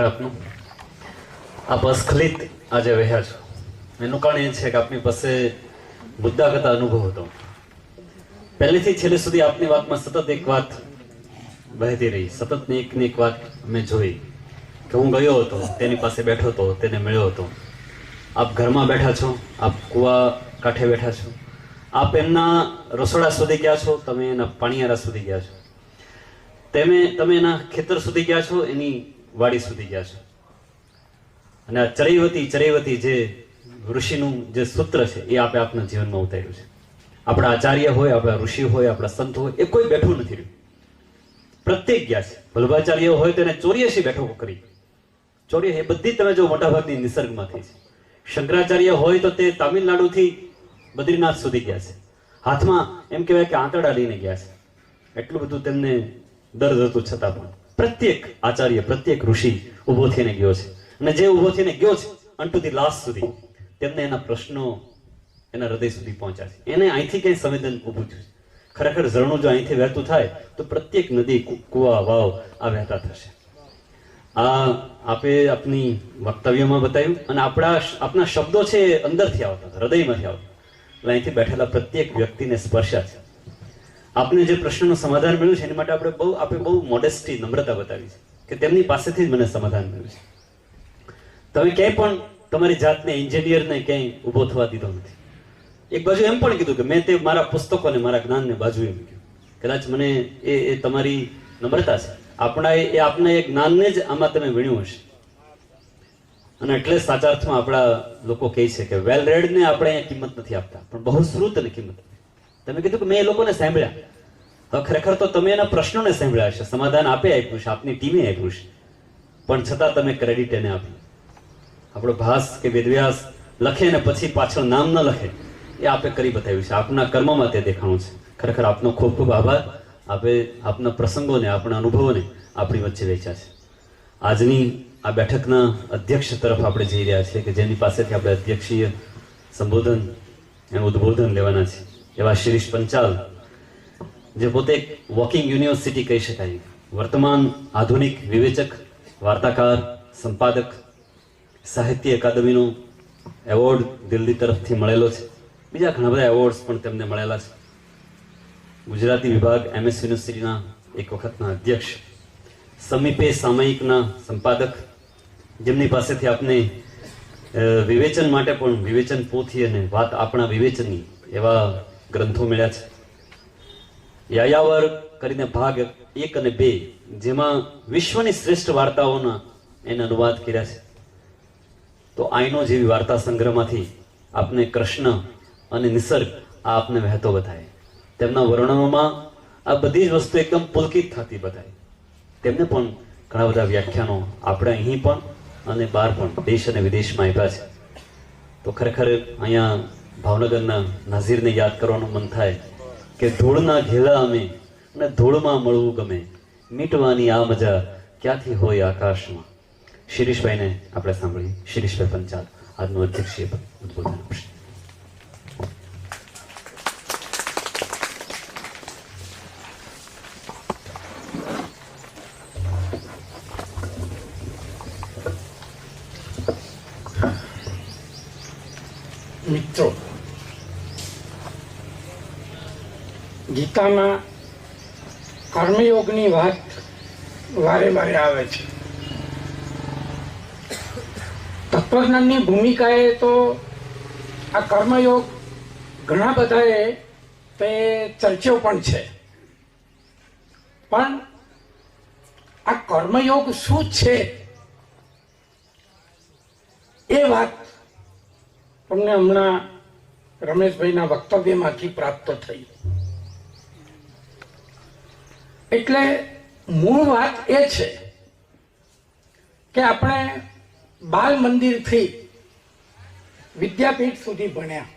આભાર આપનો. આપ અસ્ખલિત આજે રહ્યા છો એનું કારણ એ છે કે આપની પાસે મુદ્દા કરતા અનુભવ હતો. પહેલેથી છેલ્લે સુધી આપની વાતમાં સતત એક વાત વહેતી રહી, સતત ને એક વાત મેં જોઈ કે હું ગયો હતો, તેની પાસે બેઠો હતો, તેને મળ્યો હતો. આપ ઘરમાં બેઠા છો, આપ કુવા કાંઠે બેઠા છો, આપ એમના રસોડા સુધી ગયા છો, તમે એના પાણીયારા સુધી ગયા છો, તમે એના ખેતર સુધી ગયા છો, એની વાડી સુધી ગયા છો. અને આ ચરૈવતી જે ઋષિનું જે સૂત્ર છે એ આપના જીવનમાં ઉતાર્યું છે. આપણા આચાર્ય હોય, આપણા ઋષિ હોય, આપણા સંત હોય, એ કોઈ બેઠું નથી રહ્યું, પ્રત્યેક ગયા છે. વલ્લભાચાર્ય હોય તેને 84 બેઠકો કરી, 84 એ બધી તમે જો મોટાભાગની નિસર્ગમાંથી છે. શંકરાચાર્ય હોય તો તે તામિલનાડુથી બદ્રીનાથ સુધી ગયા છે, હાથમાં એમ કહેવાય કે આંતરડા લઈને ગયા છે. એટલું બધું તેમને દર્દ હતું, છતાં પણ પ્રત્યેક આચાર્ય, પ્રત્યેક ઋષિ ઉભો થઈને ગયો છે. અને જે ઉભો થઈને ગયો છે અન ટુ ધી લાસ્ટ સુધી, તેમને એના પ્રશ્નો એના હૃદય સુધી પહોંચ્યા છે. એને અહીંથી કંઈ સંવેદન ઊભું થયું છે. ખરેખર ઝરણું જો અહીંથી વહેતું થાય તો પ્રત્યેક નદી, કુવા, વાવ આ વહેતા થશે. આ આપે આપની વક્તવ્યમાં બતાવ્યું. અને આપના શબ્દો છે એ અંદરથી આવતા, હૃદયમાંથી આવતા, એટલે અહીંથી બેઠેલા પ્રત્યેક વ્યક્તિને સ્પર્શ્યા છે. આપને જે પ્રશ્નનું સમાધાન મળ્યું છે એની માટે આપે બહુ મોડેસ્ટી, નમ્રતા બતાવી છે કે તેમની પાસેથી જ મને સમાધાન મળ્યું છે. તમે ક્યાંય પણ તમારી જાતને, એન્જિનિયરને ક્યાંય ઊભો થવા દીધો નથી. એક બાજુ એમ પણ કીધું કે મેં તે મારા પુસ્તકોને, મારા જ્ઞાનને બાજુએ મૂક્યું. કદાચ મને એ તમારી નમ્રતા છે. આપના એ જ્ઞાનને જ આમાં તમે વીણ્યું હશે. અને એટલે સાચા અર્થમાં આપણા લોકો કહે છે કે વેલ રેડને આપણે અહીંયા કિંમત નથી આપતા, પણ બહુ શ્રુતને કિંમત. તમે કીધું કે મેં એ લોકોને સાંભળ્યા. હવે ખરેખર તો તમે એના પ્રશ્નોને સાંભળ્યા છે, સમાધાન આપે આપ્યું છે, આપની ટીમે આપ્યું છે, પણ છતાં તમે ક્રેડિટ એને આપ્યું. આપણો ભાસ કે વેદવ્યાસ લખે ને પછી પાછળ નામ ન લખે, એ આપે કરી બતાવ્યું છે. આપના કર્મમાં તે દેખાણું છે. ખરેખર આપનો ખૂબ ખૂબ આભાર. આપે આપના પ્રસંગોને, આપણા અનુભવોને આપણી વચ્ચે વેચ્યા છે. આજની આ બેઠકના અધ્યક્ષ તરફ આપણે જઈ રહ્યા છીએ કે જેની પાસેથી આપણે અધ્યક્ષીય સંબોધન, એનું ઉદ્બોધન લેવાના છે. એવા શિરીષ પંચાલ, જે પોતે એક વોકિંગ યુનિવર્સિટી કહી શકાય, વર્તમાન આધુનિક વિવેચક, વાર્તાકાર, સંપાદક, સાહિત્ય અકાદમીનો એવોર્ડ દિલ્હી તરફથી મળેલો છે. બીજા ઘણા બધા એવોર્ડ્સ પણ તેમને મળેલા છે. ગુજરાતી વિભાગ MS યુનિવર્સિટીના એક વખતના અધ્યક્ષ, સમીપે સામયિકના સંપાદક, જેમની પાસેથી આપને વિવેચન માટે પણ વિવેચન પોથી અને વાત આપણા વિવેચનની એવા ગ્રંથો મળ્યા છે. યાયાવર કરીને ભાગ 1 અને 2, જેમાં વિશ્વની શ્રેષ્ઠ વાર્તાઓના એને અનુવાદ કર્યા છે. તો આઈનો જેવી વાર્તા સંગ્રહમાંથી આપને કૃષ્ણ અને નિસર્ગ આ આપને વહેતો બતાવે. તેમના વર્ણનોમાં આ બધી જ વસ્તુ એકદમ પુલકિત થતી બતાવી. તેમને પણ ઘણા બધા વ્યાખ્યાનો આપણે અહીં પણ અને બહાર પણ, દેશ અને વિદેશમાં આપ્યા છે. તો ખરેખર અહીંયા ભાવનગરના નાઝીરને યાદ કરવાનું મન થાય કે ધૂળના ઘેલા અમે અને ધૂળમાં મળવું ગમે, મીટવાની આ મજા ક્યાંથી હોય આકાશમાં. શિરીષભાઈને આપણે સાંભળીએ. શિરીષભાઈ પંચાલ આજનું અધ્યક્ષીય ઉદ્બોધન આપશે. મિત્રો, ગીતામાં કર્મયોગની વાત વારે વારે આવે છે. તત્વજ્ઞાનની ભૂમિકાએ તો આ કર્મયોગ ઘણા બધાએ તે ચર્ચ્યો પણ છે. પણ આ કર્મયોગ શું છે એ વાત તમને હમણાં રમેશભાઈના વક્તવ્યમાંથી પ્રાપ્ત થઈ. એટલે મૂળ વાત એ છે કે આપણે બાલ મંદિરથી વિદ્યાપીઠ સુધી ભણ્યા.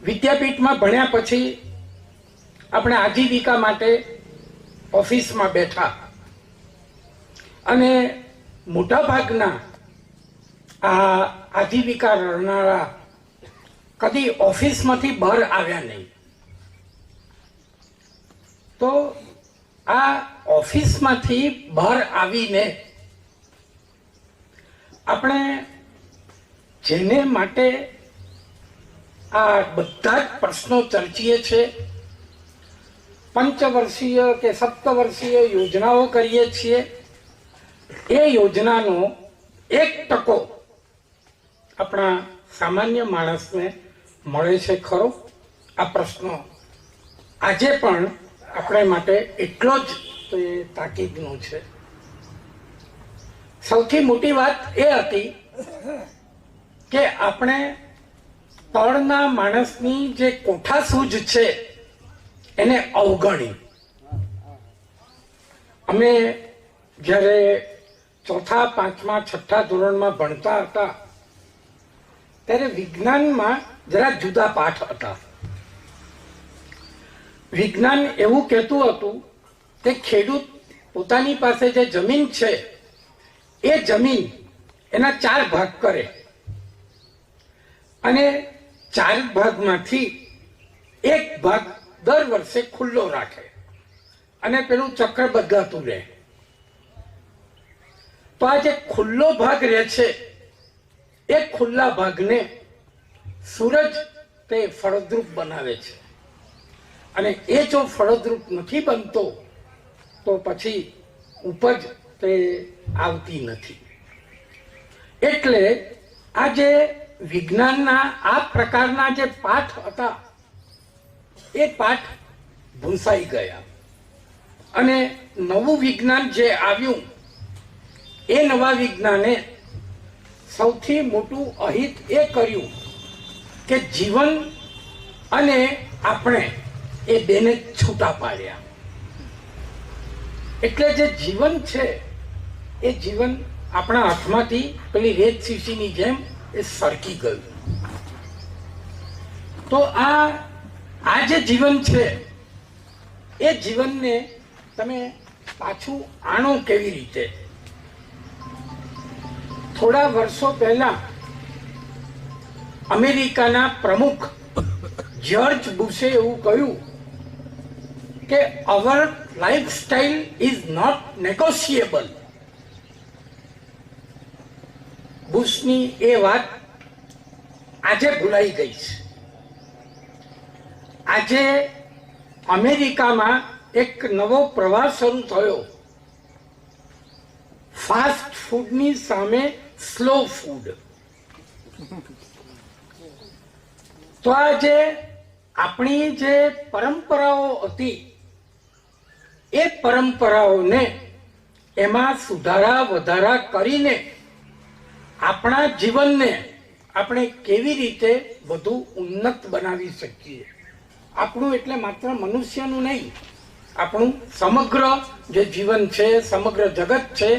વિદ્યાપીઠમાં ભણ્યા પછી આપણે આજીવિકા માટે ઓફિસમાં બેઠા અને મોટાભાગના આ આજીવિકા રળનારા કદી ઓફિસમાંથી બહાર આવ્યા નહીં. તો આ ઓફિસમાંથી બહાર આવીને આપણે જેને માટે આ બધા જ પ્રશ્નો ચર્ચીએ છીએ, પંચવર્ષીય કે સપ્તવર્ષીય યોજનાઓ કરીએ છીએ, એ યોજનાનો 1% આપણા સામાન્ય માણસને મળે છે ખરો? આ પ્રશ્ન આજે પણ આપણે માટે એટલો જ તે તાકીદનો છે. સૌથી મોટી વાત એ હતી કે આપણે તળના માણસની જે કોઠાસૂઝ છે એને અવગણી. અમે જ્યારે 4થા, 5મા, 6થા ધોરણમાં ભણતા હતા ત્યારે વિજ્ઞાનમાં જરા જુદા પાઠ હતા. વિજ્ઞાન એવું કહેતું હતું કે ખેડૂત પોતાની પાસે જે જમીન છે એ જમીન એના 4 ભાગ કરે અને 4 ભાગમાંથી 1 ભાગ દર વર્ષે ખુલ્લો રાખે અને પેલું ચક્ર બદલાતું રહે. તો આ જે ખુલ્લો ભાગ રહે છે એ ખુલ્લા ભાગને સૂરજ તે ફળદ્રુપ બનાવે છે અને એ જો ફળદ્રુપ નથી બનતો તો પછી ઉપજ તે આવતી નથી. એટલે આ જે વિજ્ઞાનના આ પ્રકારના જે પાઠ હતા એ પાઠ ભૂંસાઈ ગયા અને નવું વિજ્ઞાન જે આવ્યું એ નવા વિજ્ઞાને સૌથી મોટું અહિત એ કર્યું કે જીવન અને આપણે એ બેને છૂટા પાડ્યા. એટલે જે જીવન છે એ જીવન આપણા હાથમાંથી પેલી રેત શીશીની જેમ એ સરકી ગયું. તો આ જે જીવન છે એ જીવનને તમે પાછું આણો કેવી રીતે? થોડા વર્ષો પહેલા અમેરિકાના પ્રમુખ જ્યોર્જ બુશે એવું કહ્યું કે અવર લાઈફસ્ટાઈલ ઇઝ નોટ નેગોશિયેબલ. બુશની એ વાત આજે ભૂલાઈ ગઈ છે. આજે અમેરિકામાં એક નવો પ્રવાહ શરૂ થયો, ફાસ્ટ ફૂડની સામે સ્લો ફૂડ. તો આ જે આપણી જે પરંપરાઓ હતી એ પરંપરાઓને એમાં સુધારા વધારા કરીને આપણા જીવનને આપણે કેવી રીતે વધુ ઉન્નત બનાવી શકીએ. આપણું એટલે માત્ર મનુષ્યનું નહીં, આપણું સમગ્ર જે જીવન છે, સમગ્ર જગત છે,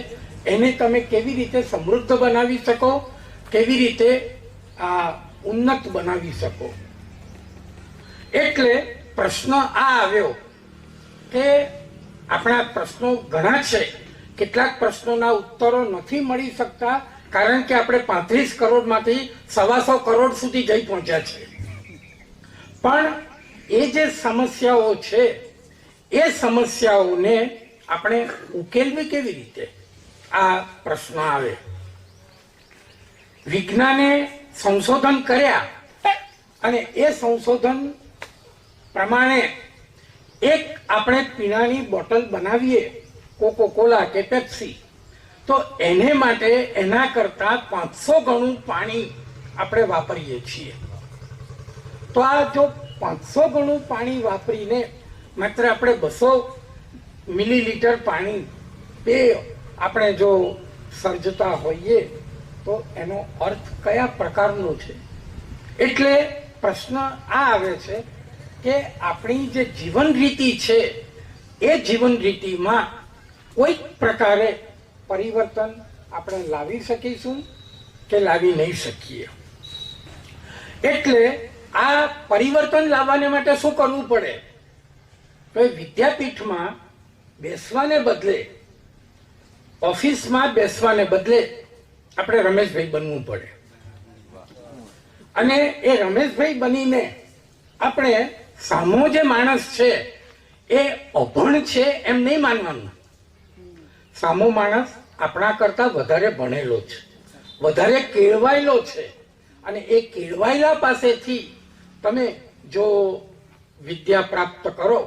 એને તમે કેવી રીતે સમૃદ્ધ બનાવી શકો, કેવી રીતે ઉન્નત બનાવી શકો. એટલે પ્રશ્ન આ આવ્યો કે આપણા પ્રશ્નો ઘણા છે, કેટલાક પ્રશ્નોના ઉત્તરો નથી મળી શકતા કારણ કે આપણે 35 કરોડમાંથી 125 કરોડ સુધી જઈ પહોંચ્યા છે. પણ એ જે સમસ્યાઓ છે એ સમસ્યાઓને આપણે ઉકેલવી કેવી રીતે? આ પ્રશ્ન આવે. વિજ્ઞાને સંશોધન કર્યા અને એ સંશોધન પ્રમાણે એક આપણે પીણાની બોટલ બનાવીએ, કોકોકોલા કે પેપ્સી, તો એને માટે એના કરતા 500 ગણું પાણી આપણે વાપરીએ છીએ. તો આ જો 500 ગણું પાણી વાપરીને માત્ર આપણે 200 મિલીલીટર પાણી પેય આપણે જો સર્જતા હોઈએ તો એનો અર્થ કયા પ્રકારનો છે? એટલે પ્રશ્ન આ આવે છે કે આપણી જે જીવન રીતિ છે એ જીવન રીતિમાં કોઈક પ્રકારે પરિવર્તન આપણે લાવી શકીશું કે લાવી નહીં શકીએ. એટલે આ પરિવર્તન લાવવાને માટે શું કરવું પડે? તો વિદ્યાપીઠમાં બેસવાને બદલે, ઓફિસમાં બેસવાને બદલે આપણે રમેશભાઈ બનવું પડે. અને એ રમેશભાઈ બનીને આપણે સામો જે માણસ છે એ અભણ છે એમ નહીં માનવાનું. સામો માણસ આપણા કરતા વધારે ભણેલો છે, વધારે કેળવાયેલો છે, અને એ કેળવાયેલા પાસેથી તમે જો વિદ્યા પ્રાપ્ત કરો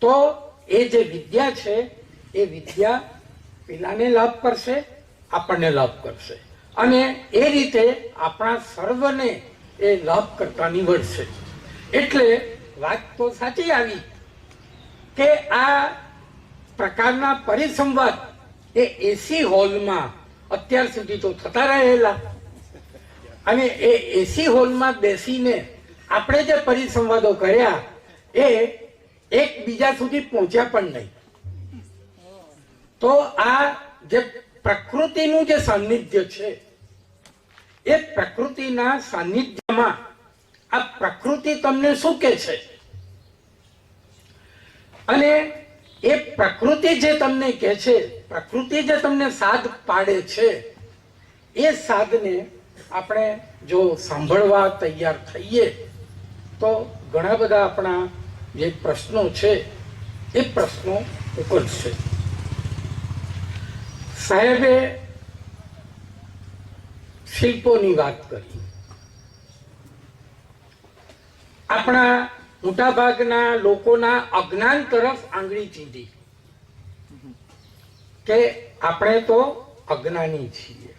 તો એ જે વિદ્યા છે એ વિદ્યા પેલાને લાભ કરશે, આપણને લાભ કરશે, અને એ રીતે આપણા સર્વને એ લાભ કરતા નીવડશે. એટલે વાત તો સાચી આવી કે આ પ્રકારના પરિસંવાદ એ એસી હોલમાં અત્યાર સુધી તો થતા રહેલા, અને એ એસી હોલમાં બેસીને આપણે જે પરિસંવાદો કર્યા એ એકબીજા સુધી પહોંચ્યા પણ નહીં. તો આ જે પ્રકૃતિનું જે સાનિધ્ય છે એ પ્રકૃતિના સાનિધ્યમાં આ પ્રકૃતિ તમને શું કહે છે, અને એ પ્રકૃતિ જે તમને કહે છે, પ્રકૃતિ જે તમને સાદ પાડે છે, એ સાદને આપણે જો સાંભળવા તૈયાર થઈએ તો ઘણા બધા આપણા જે પ્રશ્નો છે એ પ્રશ્નો ઉકળશે. સાહેબે શિલ્પોની વાત કરી. આપણા મોટાભાગના લોકોના અજ્ઞાન તરફ આંગળી ચીંધી કે આપણે તો અજ્ઞાની છીએ.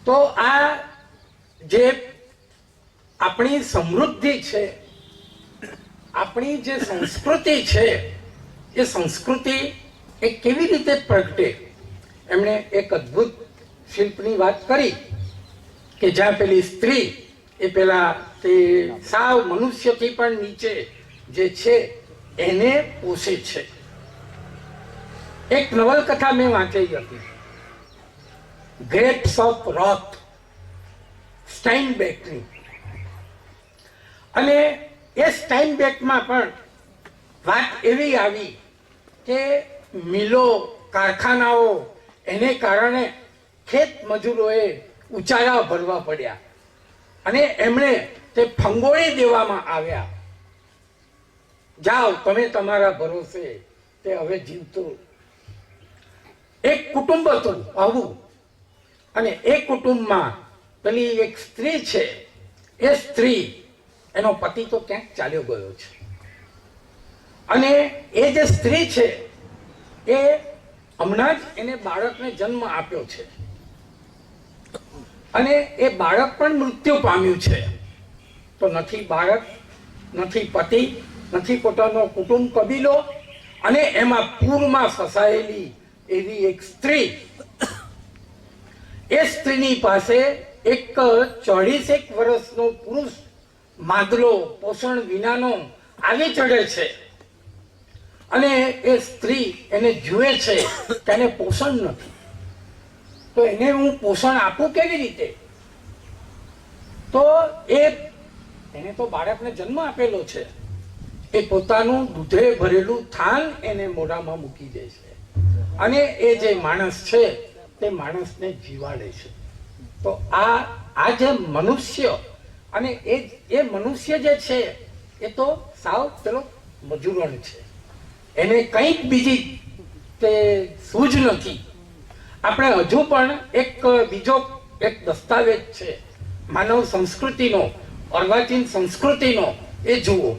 તો આ જે આપણી સમૃદ્ધિ છે, આપણી જે સંસ્કૃતિ છે, એ સંસ્કૃતિ એ કેવી રીતે પ્રગટે. એમણે એક અદ્ભુત શિલ્પની વાત કરી કે જ્યાં પેલી સ્ત્રી એ પેલા તે સાવ મનુષ્યથી પણ નીચે જે છે એને પોષે છે. એક નવલકથા મેં વાંચી હતી, ગ્રેપ્સ ઓફ રોથ, સ્ટાઇનબેકની. અને એ સ્ટાઇનબેકમાં પણ વાત એવી આવી કે મિલો, કારખાનાઓ, એને કારણે ખેત મજૂરોએ ઉચાળા ભરવા પડ્યા અને એમણે તે ફંગોળી દેવામાં આવ્યા. જાઓ તમે તમારા ભરોસે, તે હવે જીવતું. એક કુટુંબ હતું આવું, અને એ કુટુંબમાં પેલી એક સ્ત્રી છે, એ સ્ત્રી, એનો પતિ તો ક્યાંક ચાલ્યો ગયો છે, અને એ જે સ્ત્રી છે એ હમણાં જ એને બાળકને જન્મ આપ્યો છે, અને એ બાળક પણ મૃત્યુ પામ્યું છે. તો નથી બાળક, નથી પતિ, નથી પોતાનો કુટુંબ કબીલો, અને એમાં પૂરમાં ફસાયેલી એવી એક સ્ત્રી. એ સ્ત્રીની પાસે એક 40 વર્ષનો પુરુષ માદલો, પોષણ વિનાનો આવી ચડે છે, અને એ સ્ત્રી એને જુએ છે કે એને પોષણ નથી, તો એને હું પોષણ આપું કેવી રીતે? તો એને તો બાળકને જન્મ આપેલો છે, એ પોતાનું દૂધે ભરેલું થાન એને મોઢામાં મૂકી દે છે, અને એ જે માણસ છે તે માણસને જીવાડે છે. તો આ જે મનુષ્ય, અને એ મનુષ્ય જે છે એ તો સાવ પેલો મજૂરણ છે, એને કંઈક બીજી તે સૂઝ નથી. આપણે હજુ પણ બીજો એક દસ્તાવેજ છે માનવ સંસ્કૃતિનો, અર્વાચીન સંસ્કૃતિનો, એ જુઓ.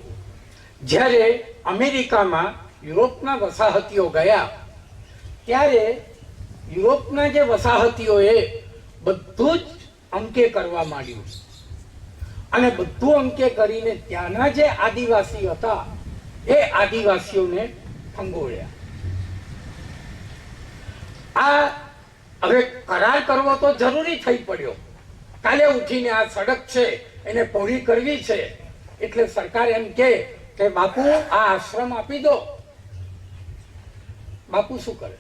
જ્યારે અમેરિકામાં યુરોપના વસાહતીઓ ગયા ત્યારે યુરોપના જે વસાહતીઓએ બધું જ અંકે કરવા માંડ્યું, અને બધું અંકે કરીને ત્યાંના જે આદિવાસી હતા એ આદિવાસીઓને ફંગોળ્યા. આ હવે કરાર કરવો તો જરૂરી થઈ પડ્યો. કાલે ઉઠીને આ સડક છે એને પહોળી કરવી છે, એટલે સરકાર એમ કે બાપુ આ આશ્રમ આપી દો. બાપુ શું કરે?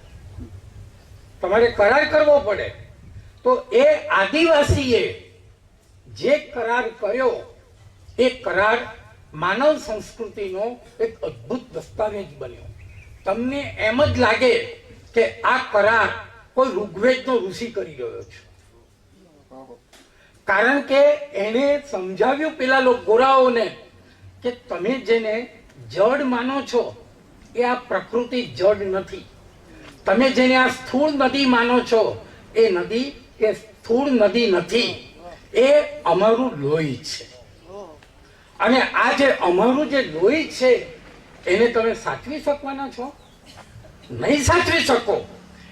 તમારે કરાર કરવો પડે. તો એ આદિવાસીએ જે કરાર કર્યો એ કરાર માનવ સંસ્કૃતિનો એક અદ્ભુત દસ્તાવેજ બન્યો. તમને એમ જ લાગે કે આ કરાર કોઈ ઋગ્વેદનો ઋષિ કરી રહ્યો છે, કારણ કે એને સમજાવ્યું પેલા ગોરાઓને કે તમે જેને જડ માનો છો એ આ પ્રકૃતિ જડ નથી. તમે જેને આ સ્થૂળ નદી માનો છો એ નદી એ સ્થૂળ નદી નથી, એ અમારું લોહી છે. અને આ જે અમારું જે લોહી છે એને તમે સાચવી શકવાના છો? નહીં સાચવી શકો.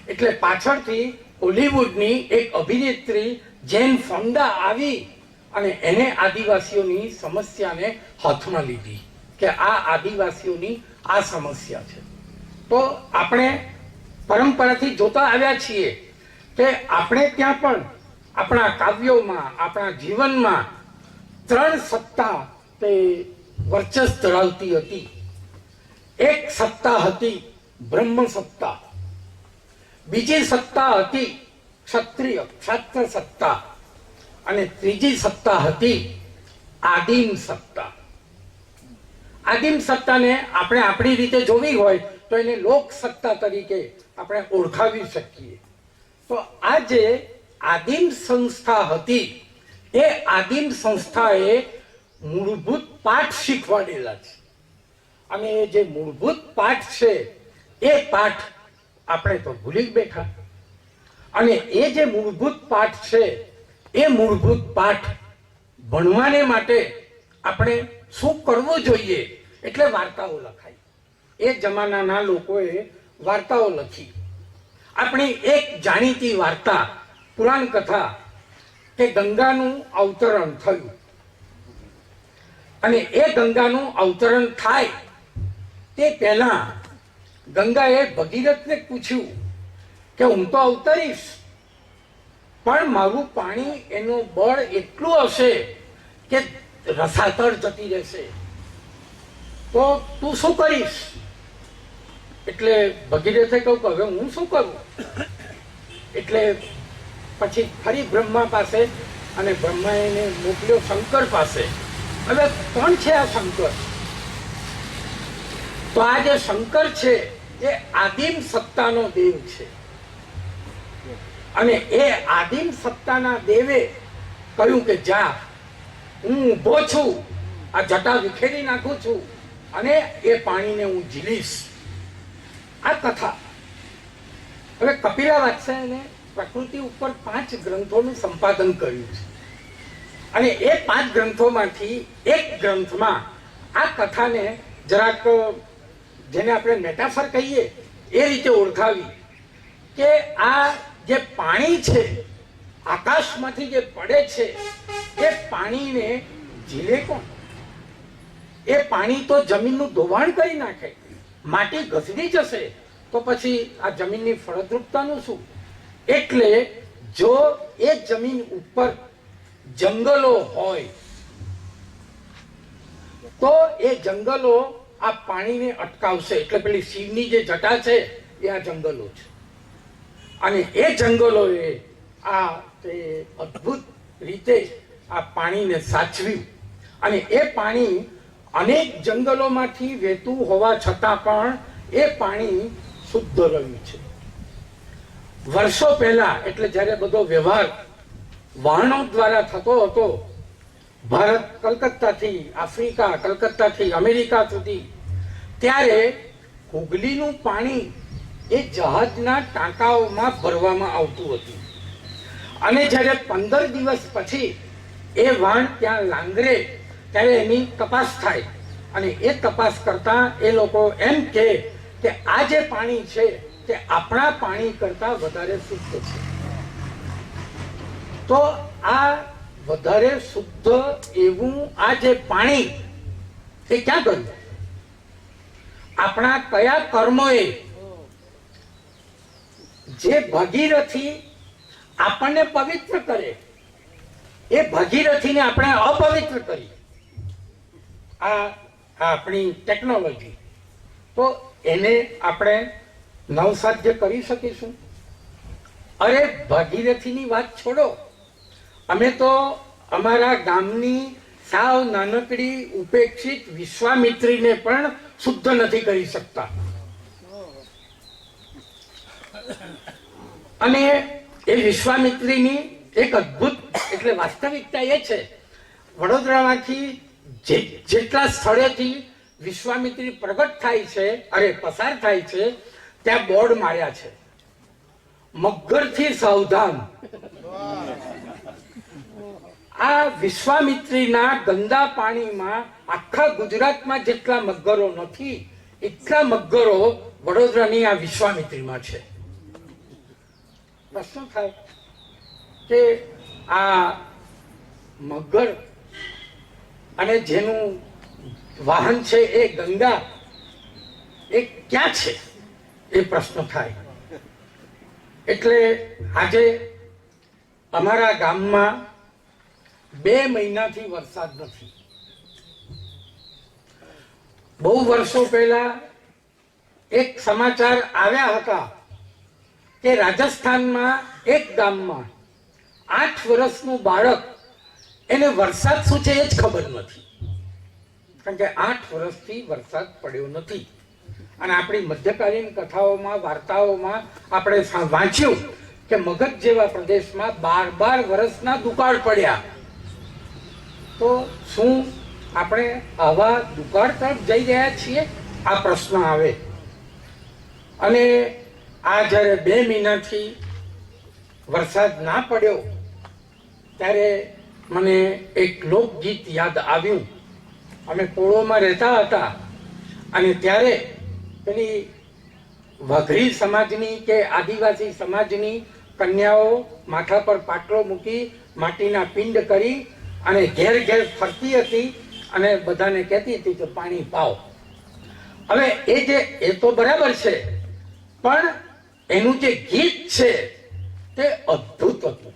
એટલે પાછળથી હોલિવૂડની એક અભિનેત્રી જેન ફોન્ડા આવી અને એને આદિવાસીઓની સમસ્યાને હાથમાં લીધી કે આ આદિવાસીઓની આ સમસ્યા છે. તો આપણે પરંપરાથી જોતા આવ્યા છીએ કે આપણે ત્યાં પણ આપણા કાવ્યોમાં, આપણા જીવનમાં 3 સત્તા તે વર્ચસ્વ ધરાવતી હતી. એક સત્તા હતી બ્રહ્મ સત્તા, બીજી સત્તા હતી ક્ષત્રિય ક્ષત્ર સત્તા, અને ત્રીજી સત્તા હતી આદિમ સત્તા. આદિમ સત્તાને આપણે આપણી રીતે જોવી હોય તો એને લોક સત્તા તરીકે આપણે ઓળખાવી શકીએ. તો આ જે આદિમ સંસ્થા હતી એ આદિમ સંસ્થાએ મૂળભૂત પાઠ શીખવાડેલા છે. અને એ જે મૂળભૂત પાઠ છે એ પાઠ આપણે તો ભૂલી જ બેઠા. અને એ જે મૂળભૂત પાઠ છે એ મૂળભૂત પાઠ ભણવાને માટે આપણે શું કરવું જોઈએ? એટલે વાર્તાઓ લખાઈ. એ જમાનાના લોકોએ વાર્તાઓ લખી. આપણી એક જાણીતી વાર્તા, પુરાણ કથા કે ગંગાનું અવતરણ થયું. અને એ ગંગાનું અવતરણ થાય તે પહેલા ગંગાએ ભગીરથને પૂછ્યું કે હું તો અવતરીશ, પણ મારું પાણી એનું બળ એટલું હશે કે રસાતળ જતી રહેશે, તો તું શું કરીશ? એટલે ભગીરથે કહ્યું કે હવે હું શું કરું? એટલે પછી ફરી બ્રહ્મા પાસે, અને બ્રહ્માએ એને મોકલ્યો શંકર પાસે. હવે કોણ છે આ શંકર? તો આ જે શંકર છે એ આદિમ સત્તાનો દેવ છે. અને એ આદિમ સત્તાના દેવે કહ્યું કે જા, હું ઊભો છું, આ જટા વિખેરી નાખું છું અને એ પાણીને હું ઝીલીશ. આ કથા. હવે કપિલા વાત્સ્યાયને પ્રકૃતિ ઉપર 5 ગ્રંથોનું સંપાદન કર્યું છે. અને એ 5 ગ્રંથોમાંથી એક ગ્રંથમાં આ કથાને જરાક, જેને આપણે મેટાફર કહીએ એ રીતે ઓળખાવી કે આ જે પાણી છે આકાશમાંથી જે પડે છે એ પાણીને ઝીલે કોણ? એ પાણી તો જમીનનું ધોવાણ કરી નાખે, માટી ઘસડી જશે, તો પછી આ જમીનની ફળદ્રુપતાનું શું? એટલે જો એ જમીન ઉપર જંગલો હોય તો એ જંગલો આ પાણીને અટકાવશે. એટલે પેલી શિવની જે જટા છે એ આ જંગલો છે. અને એ જંગલોએ આ તે અદ્ભુત રીતે આ પાણીને સાચવ્યું. અને એ પાણી અનેક જંગલોમાંથી વહેતું હોવા છતાં પણ એ પાણી શુદ્ધ રહ્યું છે. વર્ષો પહેલા, એટલે જ્યારે બધો વ્યવહાર વાહનો દ્વારા થતો હતો, ભારત કલકત્તાથી આફ્રિકા, કલકત્તાથી અમેરિકા સુધી, ત્યારે હુગલીનું પાણી એ જહાજના ટાંકાઓમાં ભરવામાં આવતું હતું. અને જ્યારે 15 દિવસ પછી એ વાહન ત્યાં લાંગરે ત્યારે એની તપાસ થાય. અને એ તપાસ કરતા એ લોકો એમ કહે કે આ જે પાણી છે તે આપણા પાણી કરતા વધારે શુદ્ધ છે. તો આ વધારે શુદ્ધ એવું આ જે પાણી એ ક્યાં ગયું? આપણા કયા કર્મોએ જે ભગીરથી આપણને પવિત્ર કરે એ ભગીરથીને આપણે અપવિત્ર કરી. આ આપણી ટેકનોલોજી, તો એને આપણે નવસાધ્ય કરી શકીશું? અરે ભાગીરથીની વાત છોડો, અમે તો અમારા ગામની સાવ નાનકડી ઉપેક્ષિત વિશ્વામિત્રીને પણ શુદ્ધ નથી કરી શકતા. અને એ વિશ્વામિત્રીની એક અદ્ભુત, એટલે વાસ્તવિકતા એ છે, વડોદરામાંથી જેટલા સ્થળેથી વિશ્વામિત્રી પ્રગટ થાય છે, અરે પસાર થાય છે, ત્યાં બોર્ડ માર્યા છે, મગરથી સાવધાન. આ વિશ્વામિત્રીના ગંદા પાણીમાં આખા ગુજરાતમાં જેટલા મગરો નથી એટલા મગરો વડોદરાની આ વિશ્વામિત્રીમાં છે. પ્રશ્ન થાય કે આ મગર અને જેનું વાહન છે એ ગંગા, એ ક્યાં છે એ પ્રશ્ન થાય. એટલે આજે અમારા ગામમાં 2 મહિનાથી વરસાદ નથી. બહુ વર્ષો પહેલા એક સમાચાર આવ્યા હતા કે રાજસ્થાનમાં એક ગામમાં 8 વર્ષનું બાળક, એને વરસાદ શું છે એ જ ખબર નથી, કારણ કે 8 વર્ષથી વરસાદ પડ્યો નથી. અને આપણી મધ્યકાલીન કથાઓમાં, વાર્તાઓમાં આપણે વાંચ્યું કે મગધ જેવા પ્રદેશમાં 12 વર્ષના દુકાળ પડ્યા. તો શું આપણે આવા દુકાળ તરફ જઈ રહ્યા છીએ? આ પ્રશ્ન આવે. અને આ જ્યારે 2 મહિનાથી વરસાદ ના પડ્યો ત્યારે મને એક લોકગીત યાદ આવ્યું. અમે પોળોમાં રહેતા હતા અને ત્યારે પેલી વાઘરી સમાજની કે આદિવાસી સમાજની કન્યાઓ માથા પર પાટલો મૂકી માટીના પિંડ કરી અને ઘેર ઘેર ફરતી હતી અને બધાને કહેતી હતી કે પાણી પાઓ. હવે એ તો બરાબર છે, પણ એનું જે ગીત છે તે અદ્ભુત હતું.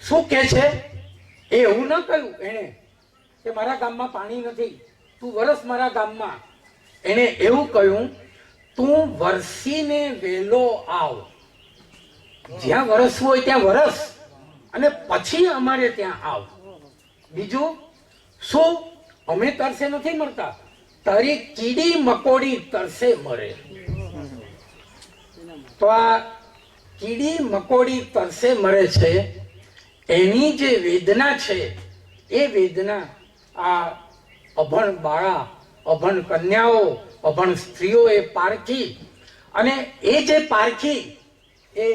શું કે છે? એ એવું ન કહ્યું એને કે મારા ગામમાં પાણી નથી, તું વરસ મારા ગામમાં. એને એવું કહ્યું, તું વરસીને વેલો આવ, જ્યાં વરસવું હોય ત્યાં વરસ અને પછી અમારે ત્યાં આવ. બીજું શું? અમે તરસે નથી મરતા, તારી કીડી મકોડી તરસે મરે. તો આ કીડી મકોડી તરસે મરે છે, એની જે વેદના છે એ વેદના આ અભણ બાળા, અભણ કન્યાઓ, અભણ સ્ત્રીઓ એ પારખી. અને એ જે પારખી એ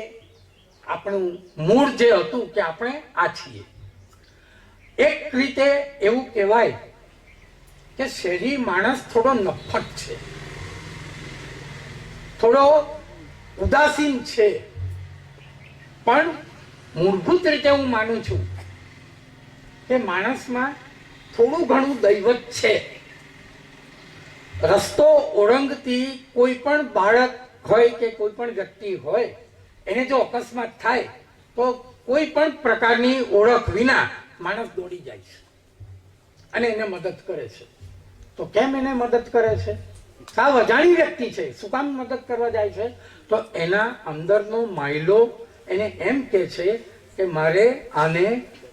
આપણું મૂળ જે હતું કે આપણે આ છીએ. એક રીતે એવું કહેવાય કે શહેરી માણસ થોડો નફ્ફટ છે, થોડો ઉદાસીન છે, પણ મૂળભૂત રીતે હું માનું છું કે માણસમાં થોડું ઘણું દૈવત છે. રસ્તો ઓળંગતી કોઈ પણ બાળક હોય કે કોઈ પણ વ્યક્તિ હોય, એને જો અકસ્માત થાય તો કોઈ પણ પ્રકારની ઓળખ વિના માણસ દોડી જાય છે અને એને મદદ કરે છે. તો કેમ એને મદદ કરે છે? સાવ અજાણી વ્યક્તિ છે, શું કામ મદદ કરવા જાય છે? તો એના અંદરનો માયલો એને એમ કે છે કે મારે આને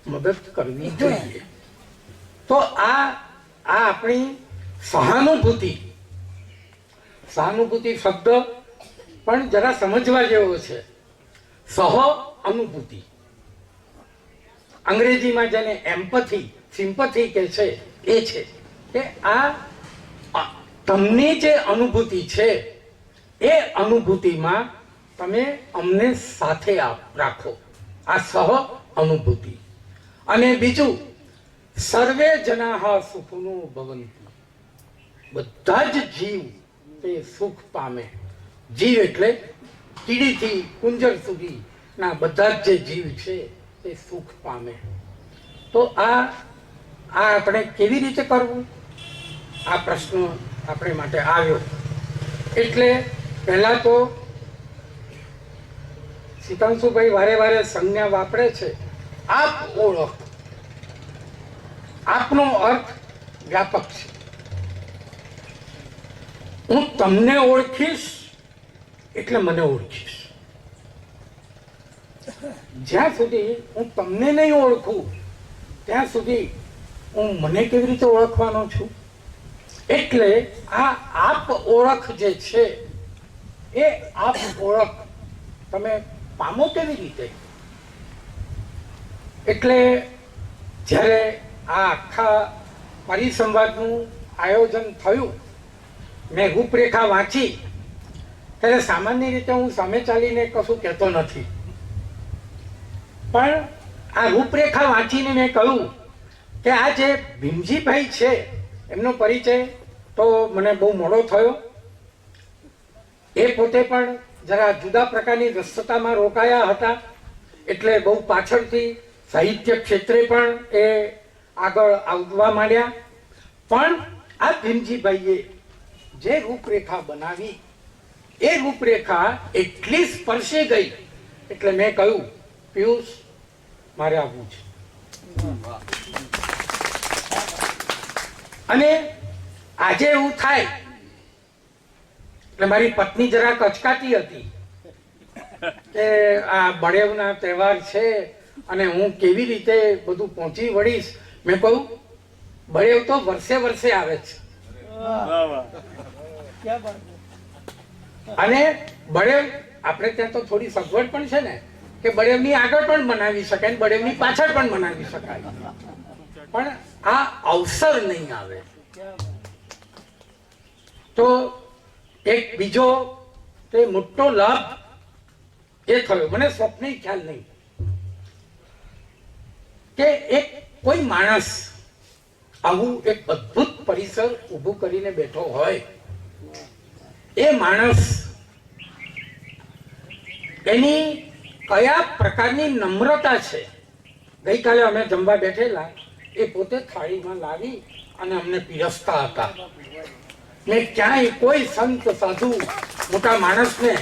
મદદ કરવી જોઈએ. તો આ આપણી સહાનુભૂતિ શબ્દ પણ જરા સમજવા જેવો છે. સહ અનુભૂતિ, અંગ્રેજીમાં જેને એમ્પથી, સિમ્પથી કે છે, એ છે કે આ તમને જે અનુભૂતિ છે એ અનુભૂતિમાં તમે અમને સાથે રાખો, આ સહ અનુભૂતિ. અને બીજું, સર્વે જનાહ સુખનો ભવંતુ, બધા જ જીવ તે સુખ પામે. જીવ એટલે કીડીથી કુંજર સુધી ના બધા જ જે જીવ છે તે સુખ પામે. તો આ આપણે કેવી રીતે કરવું? આ પ્રશ્ન આપણે માટે આવ્યો. એટલે પહેલા તો સીતાંશુભાઈ વારે વારે સંજ્ઞા વાપરે છે, આપ ઓળખ. આપનો અર્થ વ્યાપક છે. હું તમને ઓળખીશ એટલે મને ઓળખીશ. જ્યાં સુધી હું તમને નહીં ઓળખું ત્યાં સુધી હું મને કેવી રીતે ઓળખવાનો છું? એટલે આ આપ ઓળખ જે છે એ આપ ઓળખ તમે પામો કેવી રીતે? એટલે જ્યારે આ આખા પરિસંવાદનું આયોજન થયું, મેં રૂપરેખા વાંચી, ત્યારે સામાન્ય રીતે હું સામે ચાલીને કશું કહેતો નથી, પણ આ રૂપરેખા વાંચીને મેં કહ્યું કે આ જે ભીમજીભાઈ છે એમનો પરિચય તો મને બહુ મોડો થયો. એ પોતે પણ જરા જુદા પ્રકારની વ્યસ્તતામાં રોકાયા હતા, એટલે બહુ પાછળથી સાહિત્ય ક્ષેત્રે પણ એ આગળ આવવા માંડ્યા. પણ આ ભીમજીભાઈએ જે રૂપરેખા બનાવી એ રૂપરેખા એટલી સ્પર્શે ગઈ એટલે મેં કહ્યું, પિયુષ મારે આવવું છે. અને આજે એવું થાય એટલે મારી પત્ની જરા કચકાતી હતી કે આ બળેવના તહેવાર છે અને હું કેવી રીતે બધું પહોંચી વળીશ. મેં કહ્યું, બળેવ તો વર્ષે વર્ષે આવે છે અને બળેવ આપણે ત્યાં તો થોડી સગવડ પણ છે ને કે બળેવની આગળ પણ બનાવી શકાય, બળેવની પાછળ પણ બનાવી શકાય, પણ આ અવસર નહીં આવે. તો એક બીજો તે મોટો લાભ એ થયો, મને સ્વપ્ને ખ્યાલ નહીં કે એક કોઈ માણસ આવું એક અદ્ભુત પરિસર ઊભું કરીને બેઠો હોય. એ માણસ એની કયા પ્રકારની નમ્રતા છે. ગઈકાલે અમે જમવા બેઠેલા, એ પોતે થાળીમાં લાવી અને અમને પીરસતા હતા. મેં ક્યાંય કોઈ સંત સાધુ મોટા માણસને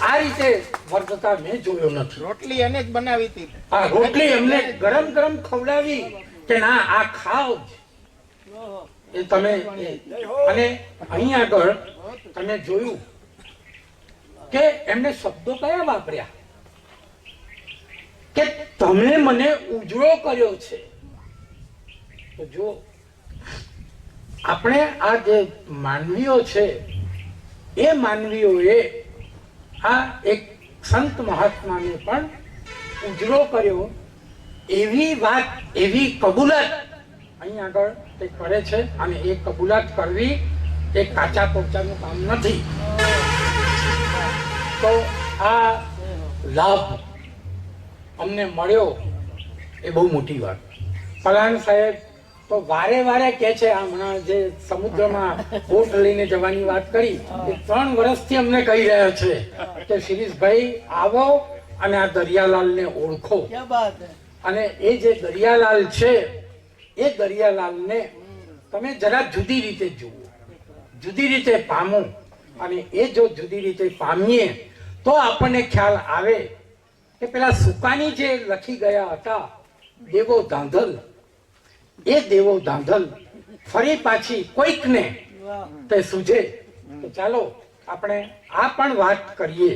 આ રીતે વર્તતા મેં જોયો નથી. રોટલી એને જ બનાવી હતી. આ રોટલી એમને ગરમ ગરમ ખવડાવી કે ના આ ખાઓ જ. એ તમે અને અહીં આગળ તમે જોયું કે એમને શબ્દો કયા વાપર્યા કે તમે મને ઉજળો કર્યો છે. તો જો આપણે આ જે માનવીઓ છે એ માનવીઓએ આ એક સંત મહાત્માને પણ ઉજળો કર્યો, એવી વાત, એવી કબૂલાત અહીં આગળ તે કરે છે. અને એ કબૂલાત કરવી એ કાચા પોચાનું કામ નથી. તો આ લાભ અમને મળ્યો એ બહુ મોટી વાત. પલાણ સાહેબ તો વારે વારે કે છે, હમણાં જે સમુદ્રમાં બોટ લઈને જવાની વાત કરી એ 3 વર્ષથી અમને કહી રહ્યા છે કે શિરીષભાઈ આવો અને આ દરિયાલાલને ઓળખો. અને એ જે દરિયાલાલ છે એ દરિયાલાલને તમે જરા જુદી રીતે જુઓ, જુદી રીતે પામો. અને એ જો જુદી રીતે પામીએ તો આપણને ખ્યાલ આવે કે પેલા સુકાની જે લખી ગયા હતા દેવો ધાંધલ, એ દેવો ધાંધલ ફરી પાછી કોઈકને તે સૂઝે કે ચાલો આપણે આ પણ વાત કરીએ.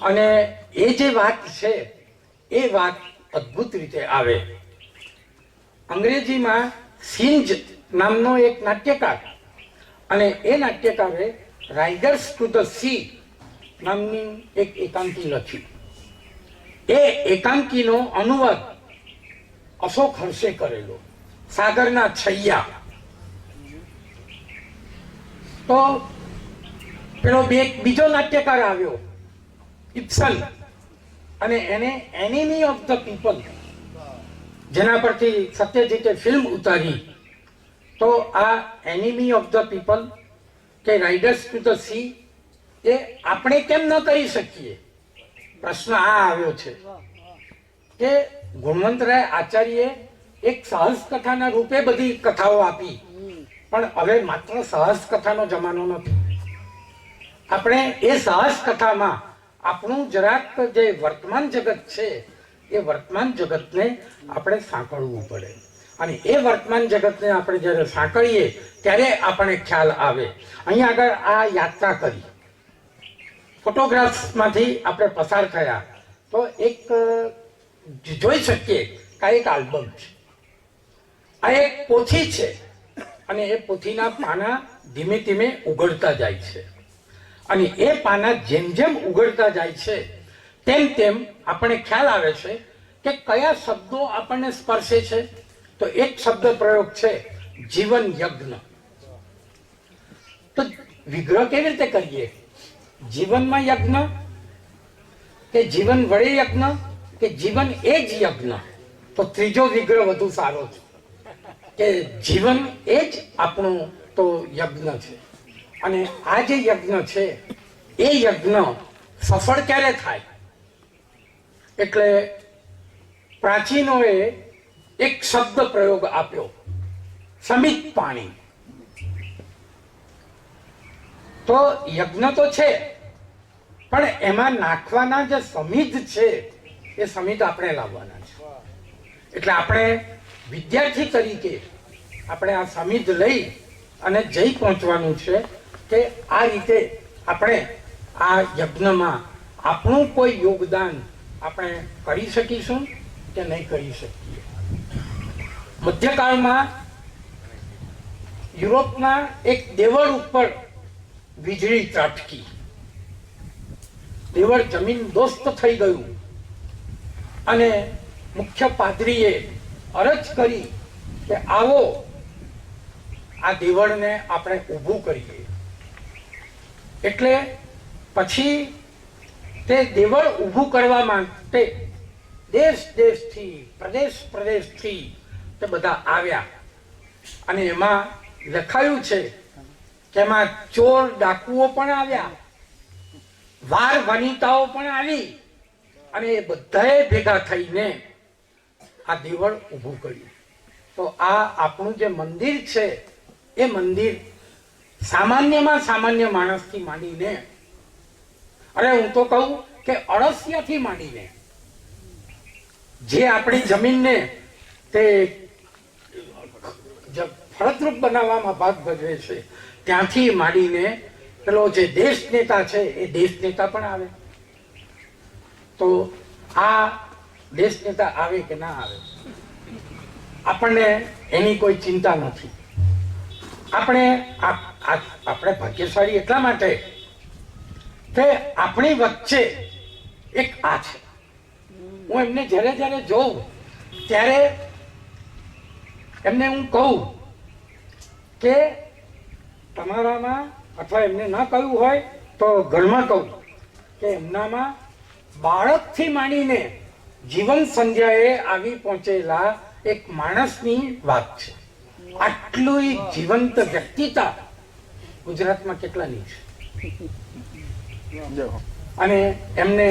અને એ જે વાત છે એ વાત અદ્ભુત રીતે આવે. અંગ્રેજીમાં સિંજ નામનો એક નાટ્યકાર, અને એ નાટ્યકારે રાઇડર્સ ટુ ધ સી નામની એક એકાંકી લખી. એ એકાંકીનો અનુવાદ અશોક હર્ષે કરેલો, સાગરના છૈયા. તો પેલો બીજો નાટ્યકાર આવ્યો ઇબ્સન, અને એને એનિમી ઓફ ધ પીપલ, જેના પરથી સત્યજીતે ફિલ્મ ઉતારી. તો આ એનિમી ઓફ ધ પીપલ કે રાઇડર્સ ટુ ધ સી એ આપણે કેમ ન કરી શકીએ? પ્રશ્ન આ આવ્યો છે કે ગુણવંતરાય આચાર્યે એક સાહસ કથાના રૂપે બધી કથાઓ આપી, પણ હવે માત્ર સાહસ કથાનો જમાનો નથી. આપણે એ સાહસ કથામાં આપણું જરાક જે વર્તમાન જગત છે એ વર્તમાન જગતને આપણે સાંકળવું પડે. અને એ વર્તમાન જગતને આપણે જ્યારે સાંકળીએ ત્યારે આપણે ખ્યાલ આવે. અહીં આગળ આ યાત્રા કરી, ફોટોગ્રાફ્સમાંથી આપણે પસાર થયા તો એક જોઈ શકીએ કે આ એક આલ્બમ છે, આ એક પોથી છે. અને એ પોથીના પાના ધીમે ધીમે ઉઘડતા જાય છે. અને એ પાના જેમ જેમ ઉઘડતા જાય છે તેમ તેમ આપણને ખ્યાલ આવે છે કે કયા શબ્દો આપણને સ્પર્શે છે. તો એક શબ્દ પ્રયોગ છે જીવન યજ્ઞ. તો વિગ્રહ કેવી રીતે કરીએ? જીવનમાં યજ્ઞ, કે જીવન વડે યજ્ઞ, કે જીવન એ જ યજ્ઞ? તો ત્રીજો વિગ્રહ વધુ સારો છે કે જીવન એ જ આપણું તો યજ્ઞ છે. અને આ જે યજ્ઞ છે એ યજ્ઞ સફળ ક્યારે થાય? એટલે પ્રાચીનોએ એક શબ્દ પ્રયોગ આપ્યો, સમિત પાણી. તો યજ્ઞ તો છે, પણ એમાં નાખવાના જે સમિધ છે એ સમિધ આપણે લાવવાના છે. એટલે આપણે વિદ્યાર્થી તરીકે આપણે આ સમિધ લઈ અને જઈ પહોંચવાનું છે કે આ રીતે આપણે આ યજ્ઞમાં આપણું કોઈ યોગદાન આપણે કરી શકીશું કે નહીં કરી શકીએ. મધ્યકાળમાં યુરોપના એક દેવળ ઉપર વીજળી ત્રાટકી, દેવળ જમીન દોસ્ત થઈ ગયું અને મુખ્ય પાદરીએ અરજ કરી કે આવો આ દેવળને આપણે ઊભું કરીએ. એટલે પછી તે દેવળ ઊભું કરવા માટે દેશ દેશથી, પ્રદેશ પ્રદેશથી તે બધા આવ્યા. અને એમાં લખાયું છે કે એમાં ચોર ડાકુઓ પણ આવ્યા, વાર વનિતાઓ પણ આવી, અને એ બધાએ ભેગા થઈને આ દેવળ ઊભું કર્યું. તો આ આપણું જે મંદિર છે એ મંદિર સામાન્યમાં સામાન્ય માણસથી માંડીને, અરે હું તો કહું કે અળસિયાથી માંડીને, જે આપણી જમીનને તે ફળદ્રુપ બનાવવામાં ભાગ ભજવે છે, ત્યાંથી માંડીને પેલો જે દેશ નેતા છે એ દેશ નેતા પણ આવે. તો આ દેશ નેતા આવે કે ના આવે આપણને એની કોઈ ચિંતા નથી. આપણે ભાગ્યશાળી એટલા માટે કે આપણી વચ્ચે એક આ છે. હું એમને જ્યારે જ્યારે જોઉં ત્યારે એમને હું કહું કે તમારામાં, અથવા એમને ના કહ્યું હોય તો ઘરમાં કહું કે એમનામાં બાળકથી માંડીને જીવન સંધ્યાએ આવી પહોંચેલા એક માણસની વાત છે. આટલું જીવંત વ્યક્તિતા ગુજરાતમાં કેટલાની છે? અને એમને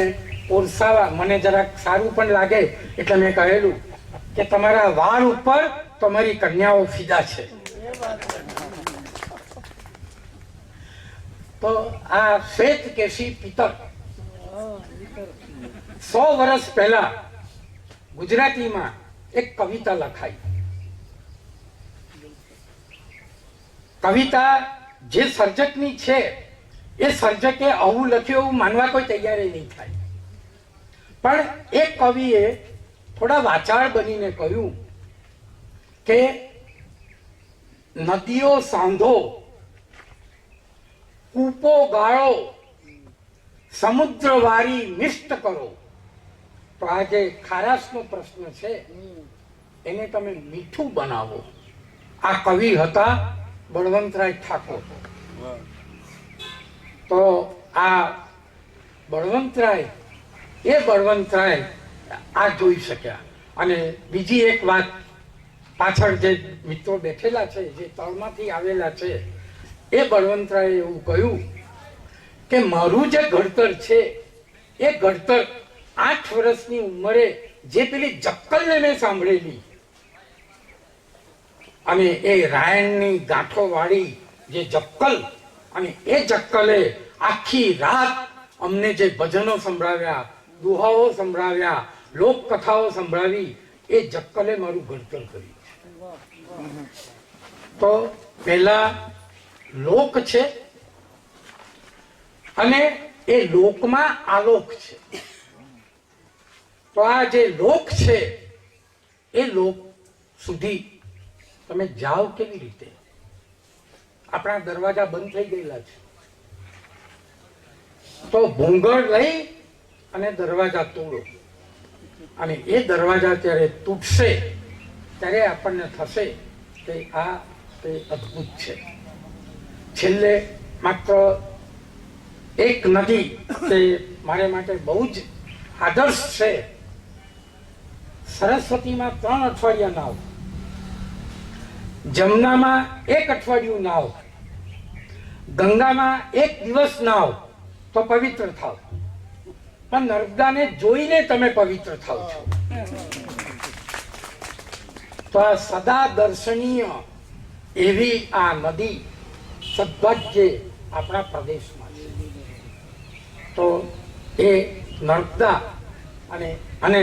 ઓરસાવા મને જરાક સારું પણ લાગે એટલે મેં કહેલું કે તમારા વાળ ઉપર તમારી કન્યાઓ ફિદા છે. તો આ શ્વેત કેસી પિત્તર 100 વર્ષ પહેલા ગુજરાતીમાં એક કવિતા લખાઈ. કવિતા જે સર્જકની છે એ સર્જકે આવું લખ્યું એવું માનવા કોઈ તૈયાર નહીં થાય. પણ એક કવિએ થોડા વાચાળ બનીને કહ્યું કે નદીઓ સાંધો, કૂપો ગાળો, સમુદ્ર વારી મિષ્ટ કરો. તો આ જે ખારાશનો પ્રશ્ન છે એને તમે મીઠું બનાવો. આ કવિ હતા બળવંતરાય ઠાકોર. તો આ બળવંતરાય આ જોઈ શક્યા. અને બીજી એક વાત, પાછળ જે મિત્રો બેઠેલા છે, જે તળમાંથી આવેલા છે, એ બળવંતરાયે એવું કહ્યું કે મારું જે ઘડતર છે એ ઘડતર 8 વર્ષની ઉંમરે જે પેલી જક્કલને મેં સાંભળેલી, અને એ રાયણની ગાંઠો વાળી જે જક્કલ, અને એ જક્કલે આખી રાત અમને જે ભજનો સંભળાવ્યા, દુહાઓ સંભળાવ્યા, લોકકથાઓ સંભળાવી, એ જક્કલે મારું ઘડતર કર્યું. તો પહેલા લોક છે અને એ લોકમાં આલોક છે. તો આ જે લોક છે એ લોક સુધી તમે જાઓ કેવી રીતે? આપણા દરવાજા બંધ થઈ ગયેલા છે. તો ભૂંગળ લઈ અને દરવાજા તોડો, અને એ દરવાજા ત્યારે તૂટશે ત્યારે આપણને થશે કે આ તે અદ્ભુત છે. છેલ્લે માત્ર એક નદી તે મારે માટે બહુ જ આદર્શ છે. સરસ્વતીમાં 3 અઠવાડિયા નાવ, જમનામાં 1 અઠવાડિયું નાવ, ગંગામાં 1 દિવસ નાવ તો પવિત્ર થાવ. પણ નર્મદાને જોઈને તમે પવિત્ર થાવ છો. તો આ સદા દર્શનીય એવી આ નદી સદભાગ્યે આપણા પ્રદેશમાં છે. તો એ નર્મદા અને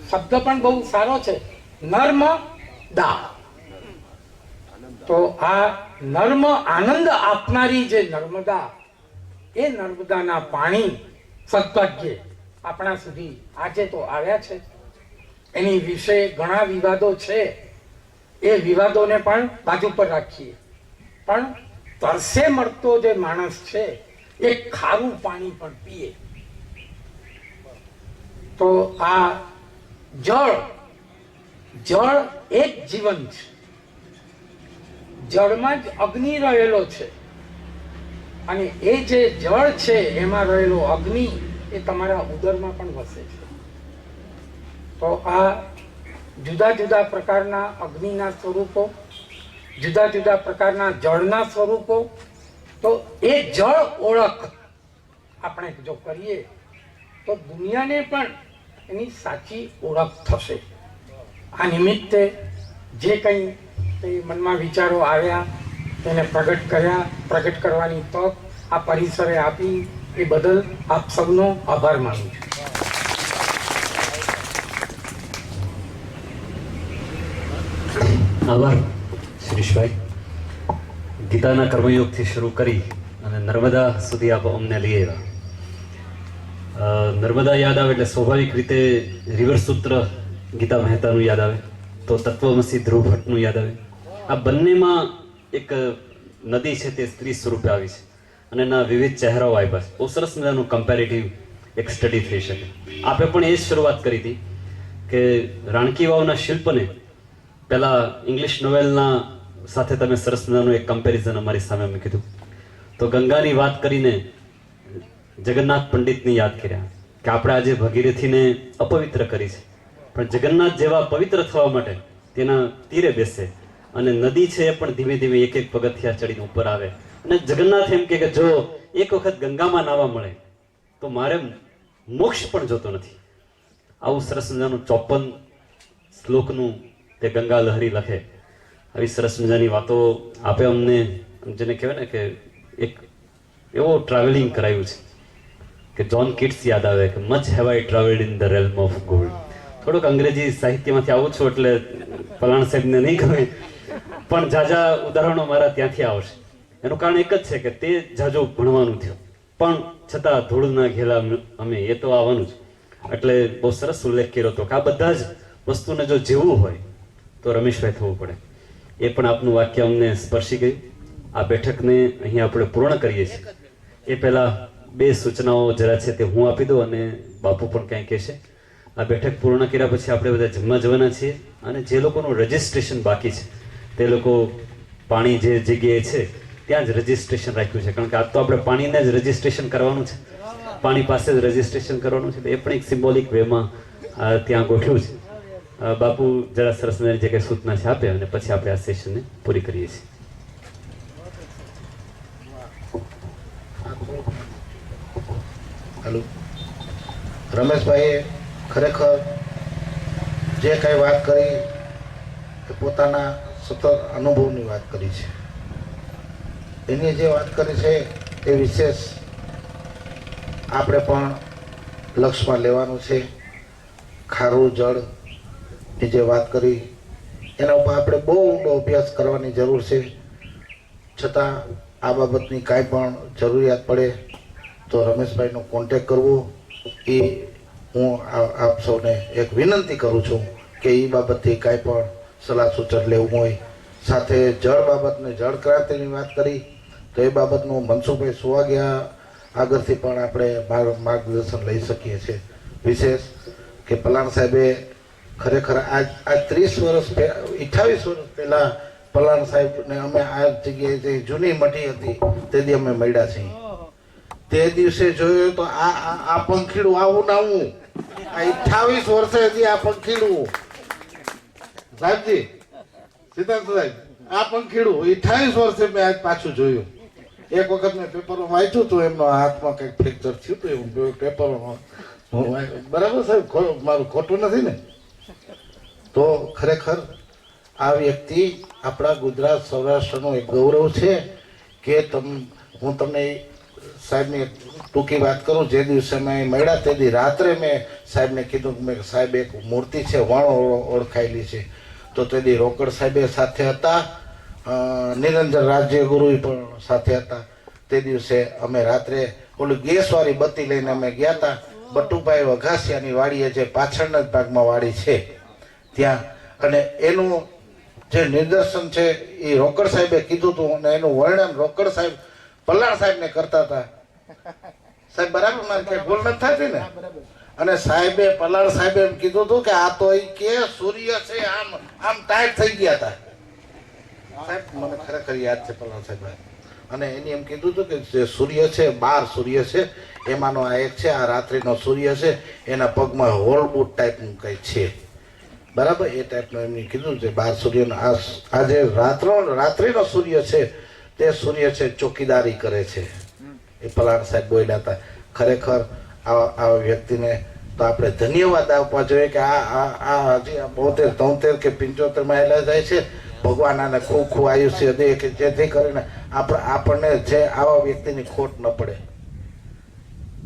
શબ્દ પણ બહુ સારો છે, નર્મદા. તો આ નર્મ આનંદ આપનારી જે નર્મદા, એ નર્મદાના પાણી સદભાગ્યે આપણા સુધી આજે તો આવ્યા છે. એની વિશે ઘણા વિવાદો છે, એ વિવાદોને પણ બાજુ પર રાખીએ. પણ તરસે મળતો જે માણસ છે એ ખારું પાણી પણ પીએ. તો આ જળ એક જીવન છે. જળમાં જ અગ્નિ રહેલો છે, અને એ જે જળ છે એમાં રહેલો અગ્નિ એ તમારા ઉદરમાં પણ વસે છે. તો આ જુદા જુદા પ્રકારના અગ્નિના સ્વરૂપો, જુદા જુદા પ્રકારના જળના સ્વરૂપો, તો એ જળ ઓળખ આપણે જો કરીએ તો દુનિયાને પણ એની સાચી ઓળખ થશે. આ નિમિત્તે જે કંઈ મનમાં વિચારો આવ્યા તેને પ્રગટ કરવાની તક આ પરિસરે આપી એ બદલ આપ સૌનો આભાર માનું છું. આભાર શિરીષભાઈ. ગીતાના કર્મયોગથી શરૂ કરી અને નર્મદા સુધી આપ અમને લઈ આવ્યા. નર્મદા યાદ આવે એટલે સ્વાભાવિક રીતે રિવર સૂત્ર ગીતા મહેતાનું યાદ આવે, તો તત્વમસી ધ્રુવ ભટ્ટનું યાદ આવે. આ બંનેમાં એક નદી છે તે સ્ત્રી સ્વરૂપે આવી છે અને એના વિવિધ ચહેરાઓ આપ્યા છે. બહુ સરસ મજાનું કમ્પેરેટિવ એક સ્ટડી થઈ શકે. આપણે પણ એ જ શરૂઆત કરી હતી કે રાણકી વાવના શિલ્પને પહેલા ઇંગ્લિશ નોવેલના સાથે તમે સરસ મજાનું એક કમ્પેરિઝન અમારી સામે મૂકી દીધું. તો ગંગાની વાત કરીને જગન્નાથ પંડિતને યાદ કર્યા કે આપણે આજે ભગીરથીને અપવિત્ર કરી છે, પણ જગન્નાથ જેવા પવિત્ર થવા માટે તેના તીરે બેસે અને નદી છે એ પણ ધીમે ધીમે એક એક પગથિયા ચડીને ઉપર આવે. અને જગન્નાથ એમ કે જો એક વખત ગંગામાં નાવા મળે તો મારે મોક્ષ પણ જોતો નથી. આવું સરસ મજાનું 54 શ્લોકનું તે ગંગા લહરી લખે. આવી સરસ મજાની વાતો આપે અમને, જેને કહેવાય ને કે એક એવો ટ્રાવેલિંગ કરાયું છે કે જોન કિટ્સ યાદ આવે કે much have I travelled in the realm of gold. થોડુંક અંગ્રેજી સાહિત્યમાંથી આવું છું એટલે પલાણ સાહેબને નહીં ગમે, પણ ઝાઝા ઉદાહરણો મારા ત્યાંથી આવશે. એનું કારણ એક જ છે કે તે ઝાઝો ભણવાનું થયું, પણ છતાં ધૂળના ઘેલા અમે એ તો આવવાનું જ. એટલે બહુ સરસ ઉલ્લેખ કર્યો હતો કે આ બધા જ વસ્તુને જો જીવવું હોય તો રમેશભાઈ થવું પડે. એ પણ આપનું વાક્ય અમને સ્પર્શી ગયું. આ બેઠકને અહીંયા આપણે પૂર્ણ કરીએ છીએ એ પહેલાં 2 સૂચનાઓ જરા છે તે હું આપી દઉં અને બાપુ પણ કંઈ કહેશે. આ બેઠક પૂર્ણ કર્યા પછી આપણે બધા જમવા જવાના છીએ અને જે લોકોનું રજિસ્ટ્રેશન બાકી છે તે લોકો પાણી જે જગ્યાએ છે ત્યાં જ રજિસ્ટ્રેશન રાખ્યું છે, કારણ કે આજ તો આપણે પાણીને જ રજિસ્ટ્રેશન કરવાનું છે, પાણી પાસે જ રજિસ્ટ્રેશન કરવાનું છે. એ પણ એક સિમ્બોલિક વેમાં ત્યાં ગોઠવ્યું છે. બાપુ જરા સરસ મજાની જે કંઈ સૂચના છે આપે અને પછી આપણે આ સેશનને પૂરી કરીએ છીએ. હેલો, રમેશભાઈએ ખરેખર જે કંઈ વાત કરી એ પોતાના સતત અનુભવની વાત કરી છે. એની જે વાત કરી છે એ વિશેષ આપણે પણ લક્ષમાં લેવાનું છે. ખારું જળની જે વાત કરી એના ઉપર આપણે બહુ ઊંડો અભ્યાસ કરવાની જરૂર છે. છતાં આ બાબતની કાંઈ પણ જરૂરિયાત પડે તો રમેશભાઈનો કોન્ટેક કરવો એ હું આપ સૌને એક વિનંતી કરું છું કે એ બાબતથી કાંઈ પણ સલાહ સૂચન લેવું હોય. સાથે જળ બાબતને જળ ક્રાંતિની વાત કરી તો એ બાબતનું મનસુખભાઈ સુવાગ્યા આગળથી પણ આપણે માર્ગદર્શન લઈ શકીએ છીએ. વિશેષ કે પલાણ સાહેબે ખરેખર આજ 30 વર્ષ 28 વર્ષ પહેલાં પલાણ સાહેબને અમે આ જગ્યાએ જે જૂની મઢી હતી તેથી અમે મળ્યા છીએ. તે દિવસે જોયું તો આ પંખીડું આવું ના આવું, આ 28 વર્ષે હતી આ પંખીડું. સાહેબજી, સિદ્ધાર્થ સાહેબ, આ પંખીડું 28 વર્ષે મેં આજ પાછું જોયું. એક વખત મેં પેપરમાં વાંચ્યું હતું, એમનો હાથમાં કંઈક ફ્રેક્ચર થયું હતું એવું પેપરમાં. બરાબર સાહેબ, મારું ખોટું નથી ને? તો ખરેખર આ વ્યક્તિ આપણા ગુજરાત સૌરાષ્ટ્રનું એક ગૌરવ છે કે હું તમને સાહેબની ટૂંકી વાત કરું. જે દિવસે મેં મળ્યા તે દી રાત્રે મેં સાહેબને કીધું કે મેં સાહેબ એક મૂર્તિ છે વણ ઓળખાયેલી છે. તો તે દી રોકડ સાહેબે સાથે હતા, નિરંજન રાજ્યગુરુ પણ સાથે હતા. તે દિવસે અમે રાત્રે ઓલી ગેસવાળી બત્તી લઈને અમે ગયા હતા બટુભાઈ વઘાસિયાની વાડીએ, જે પાછળના જ ભાગમાં વાડી છે ત્યાં. અને એનું જે નિદર્શન છે એ રોકડ સાહેબે કીધું હતું અને એનું વર્ણન રોકડ સાહેબ પલાણ સાહેબને કરતા હતા. સાહેબ બરાબર, મારે કઈ ભૂલ નથી થતી ને? અને સાહેબે પલાણ સાહેબે એમ કીધું હતું કે આ તો કે સૂર્ય છે આમ ટાઈટ થઈ ગયા હતા. સાહેબ મને ખરેખર યાદ છે પલાણ સાહેબ. અને એની એમ કીધું હતું કે જે સૂર્ય છે 12 સૂર્ય છે, એમાંનો આ એક છે, આ રાત્રિનો સૂર્ય છે, એના પગમાં હોલ બૂટ ટાઈપનું કંઈ છે. બરાબર, એ ટાઈપનું એમને કીધું છે 12 સૂર્યનો. આ જે રાત્રિનો સૂર્ય છે તે સૂર્ય છે ચોકીદારી કરે છે, એ પલાણ સાહેબ બોલ્યા હતા. ખરેખર આ વ્યક્તિને તો આપણે ધન્યવાદ આપવા જોઈએ કે આ હજી 72, 73 કે 75 માં એલા જાય છે. ભગવાન આને ખૂબ ખૂબ આયુષ્ય દે કે જેથી કરીને આપણને જે આવા વ્યક્તિની ખોટ ન પડે.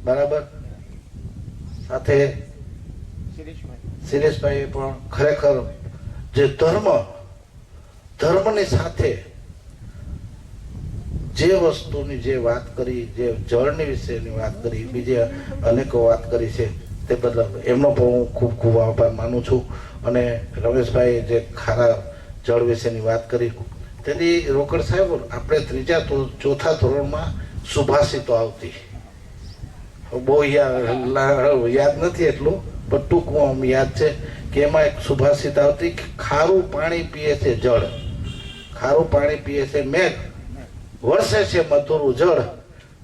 બરાબર. સાથે શિરીષભાઈ પણ ખરેખર જે ધર્મની સાથે જે વસ્તુની જે વાત કરી, જે જળની વિશેની વાત કરી, બીજી અનેકો વાત કરી છે, તે બદલ એમનો પણ હું ખૂબ ખૂબ આભાર માનું છું. અને રમેશભાઈ જે ખારા જળ વિશેની વાત કરી, તેથી રોકડ સાહેબ આપણે 3જા 4થા ધોરણમાં સુભાષિતો આવતી, બહુ યાદ નથી એટલું, પણ ટૂંકમાં યાદ છે કે એમાં એક સુભાષિત આવતી કે ખારું પાણી પીએ છે જળ, ખારું પાણી પીએ છે મેઘ, વરસે છે મધુરું જળ,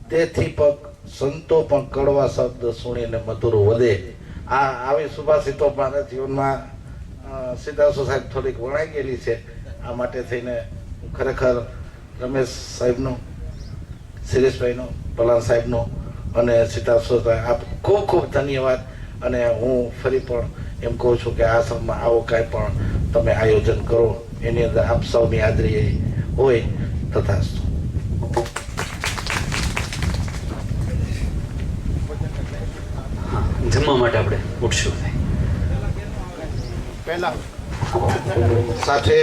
તેથી પગ સંતો પણ કડવા શબ્દ સુણીને મધુરું વધે. આવી સુભાષિતો મારા જીવનમાં સિદ્ધાર્થ સાહેબ થોડીક વણાઈ ગયેલી છે. આ માટે થઈને ખરેખર રમેશ સાહેબનો, શિરીષભાઈનો, પલાણ સાહેબનો અને સિદ્ધાર્થ સાહેબ આપ ખૂબ ખૂબ ધન્યવાદ. અને હું ફરી પણ એમ કહું છું કે આ આશ્રમમાં આવો કાંઈ પણ તમે આયોજન કરો, એની અંદર આપ સૌની હાજરી હોય તથાસ્તુ. જમવા માટે આપણે ઉઠશું. પહેલા સાથે